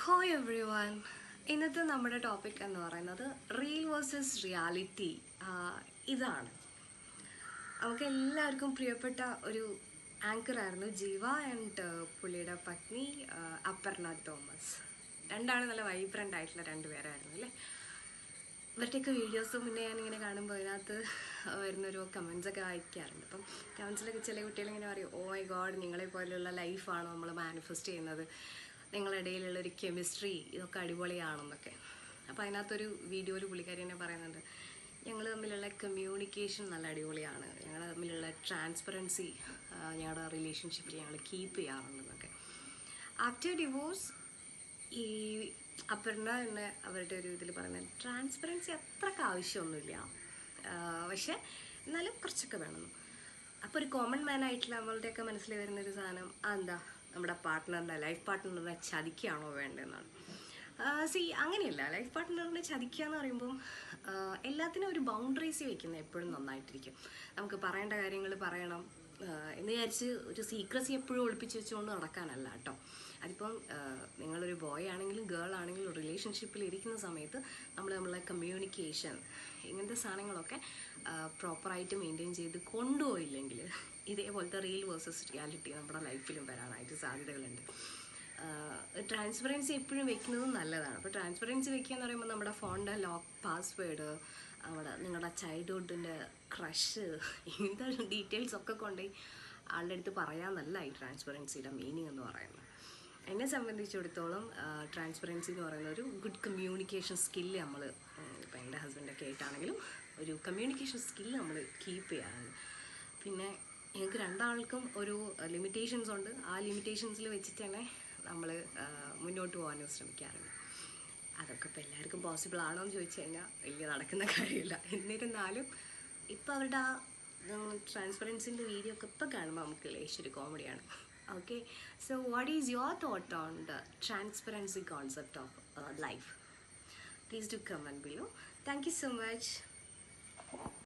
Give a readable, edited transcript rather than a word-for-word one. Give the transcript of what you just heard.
Hi every one. ഇന്നത്തെ നമ്മുടെ topic എന്ന് പറയുന്നത് റിയൽ വേഴ്സസ് റിയാലിറ്റി. ഇതാണ് നമുക്ക് എല്ലാവർക്കും പ്രിയപ്പെട്ട ഒരു ആങ്കറായിരുന്നു ജീവ ആൻഡ് പുള്ളിയുടെ പത്നി അപർണ തോമസ്. രണ്ടാണ് നല്ല വൈബ്രൻ്റ് ആയിട്ടുള്ള രണ്ടുപേരായിരുന്നു അല്ലേ. ഇവരുടെയൊക്കെ വീഡിയോസ് മുന്നേ ഞാനിങ്ങനെ കാണുമ്പോൾ അതിനകത്ത് വരുന്നൊരു കമൻസൊക്കെ വായിക്കാറുണ്ട്. അപ്പം കമൻസിലൊക്കെ ചില കുട്ടികളിങ്ങനെ പറയും, ഓ മൈ ഗോഡ്, നിങ്ങളെ പോലെയുള്ള ലൈഫാണോ നമ്മൾ മാനിഫെസ്റ്റ് ചെയ്യുന്നത്, നിങ്ങളുടെ ഇടയിലുള്ളൊരു കെമിസ്ട്രി ഇതൊക്കെ അടിപൊളിയാണെന്നൊക്കെ. അപ്പോൾ അതിനകത്തൊരു വീഡിയോയിൽ പുള്ളിക്കാരി തന്നെ പറയുന്നുണ്ട്, ഞങ്ങൾ തമ്മിലുള്ള കമ്മ്യൂണിക്കേഷൻ നല്ല അടിപൊളിയാണ്, ഞങ്ങൾ തമ്മിലുള്ള ട്രാൻസ്പെറൻസി ഞങ്ങളുടെ റിലേഷൻഷിപ്പിൽ ഞങ്ങൾ കീപ്പ് ചെയ്യാറുണ്ടെന്നൊക്കെ. ആഫ്റ്റർ ഡിവോഴ്സ് ഈ അപർണ തന്നെ അവരുടെ ഒരു ഇതിൽ പറയുന്നത് ട്രാൻസ്പെറൻസി അത്രയ്ക്ക് ആവശ്യമൊന്നുമില്ല, പക്ഷെ എന്നാലും കുറച്ചൊക്കെ വേണം. അപ്പോൾ ഒരു കോമൺ മാൻ ആയിട്ടുള്ള നമ്മളുടെയൊക്കെ മനസ്സിൽ വരുന്നൊരു സാധനം എന്താ, നമ്മുടെ പാർട്ട്ണറിൻ്റെ ലൈഫ് പാർട്ട്ണറിനെ ചതിക്കുകയാണോ വേണ്ടതെന്നാണ്. അങ്ങനെയല്ല. ലൈഫ് പാർട്ട്ണറിനെ ചതിക്കുക എന്ന് പറയുമ്പം എല്ലാത്തിനും ഒരു ബൗണ്ടറീസ് വയ്ക്കുന്നത് എപ്പോഴും നന്നായിട്ടിരിക്കും. നമുക്ക് പറയേണ്ട കാര്യങ്ങൾ പറയണം എന്ന് വിചാരിച്ച് ഒരു സീക്രസി എപ്പോഴും ഒളിപ്പിച്ച് വെച്ചുകൊണ്ട് നടക്കാനല്ല കേട്ടോ. അതിപ്പം നിങ്ങളൊരു ബോയ് ആണെങ്കിലും ഗേൾ ആണെങ്കിലും റിലേഷൻഷിപ്പിൽ ഇരിക്കുന്ന സമയത്ത് നമ്മളെ കമ്മ്യൂണിക്കേഷൻ ഇങ്ങനത്തെ സാധനങ്ങളൊക്കെ പ്രോപ്പറായിട്ട് മെയിൻറ്റെയിൻ ചെയ്ത് കൊണ്ടുപോയില്ലെങ്കിൽ ഇതേപോലത്തെ റിയൽ വേഴ്സസ് റിയാലിറ്റി നമ്മുടെ ലൈഫിലും വരാനായിട്ട് സാധ്യതകളുണ്ട്. ട്രാൻസ്പെറൻസി എപ്പോഴും വെക്കുന്നതും നല്ലതാണ്. അപ്പോൾ ട്രാൻസ്പെറൻസി വെക്കുക എന്ന് പറയുമ്പോൾ നമ്മുടെ ഫോണിൻ്റെ ലോക്ക് പാസ്വേഡ്, അവിടെ നിങ്ങളുടെ ചൈൽഡ്ഹുഡിൻ്റെ ക്രഷ്, ഇങ്ങനത്തെ ഡീറ്റെയിൽസ് ഒക്കെ കൊണ്ടുപോയി ആളുടെ അടുത്ത് പറയാമെന്നല്ല ഈ ട്രാൻസ്പെറൻസിയുടെ മീനിങ് എന്ന് പറയുന്നത്. എന്നെ സംബന്ധിച്ചിടത്തോളം ട്രാൻസ്പെറൻസി എന്ന് പറയുന്ന ഒരു ഗുഡ് കമ്മ്യൂണിക്കേഷൻ സ്കില്ല് നമ്മൾ, ഇപ്പോൾ എൻ്റെ ഹസ്ബൻഡൊക്കെ ആയിട്ടാണെങ്കിലും ഒരു കമ്മ്യൂണിക്കേഷൻ സ്കില്ല് നമ്മൾ കീപ്പ് ചെയ്യാറുണ്ട്. പിന്നെ ഞങ്ങൾക്ക് രണ്ടാൾക്കും ഒരു ലിമിറ്റേഷൻസ് ഉണ്ട്. ആ ലിമിറ്റേഷൻസിൽ വെച്ചിട്ട് തന്നെ നമ്മൾ മുന്നോട്ട് പോകാനും ശ്രമിക്കാറുണ്ട്. അതൊക്കെ ഇപ്പോൾ എല്ലാവർക്കും പോസിബിൾ ആണോ എന്ന് ചോദിച്ചു കഴിഞ്ഞാൽ വലിയ നടക്കുന്ന കാര്യമില്ല. എന്നിരുന്നാലും ഇപ്പോൾ അവരുടെ ആ ട്രാൻസ്പെറൻസിൻ്റെ വീഡിയോ ഒക്കെ ഇപ്പോൾ കാണുമ്പോൾ നമുക്ക് ലേശൊരു കോമഡിയാണ്. Okay, so what is your thought on the transparency concept of life? Please do comment below. Thank you so much.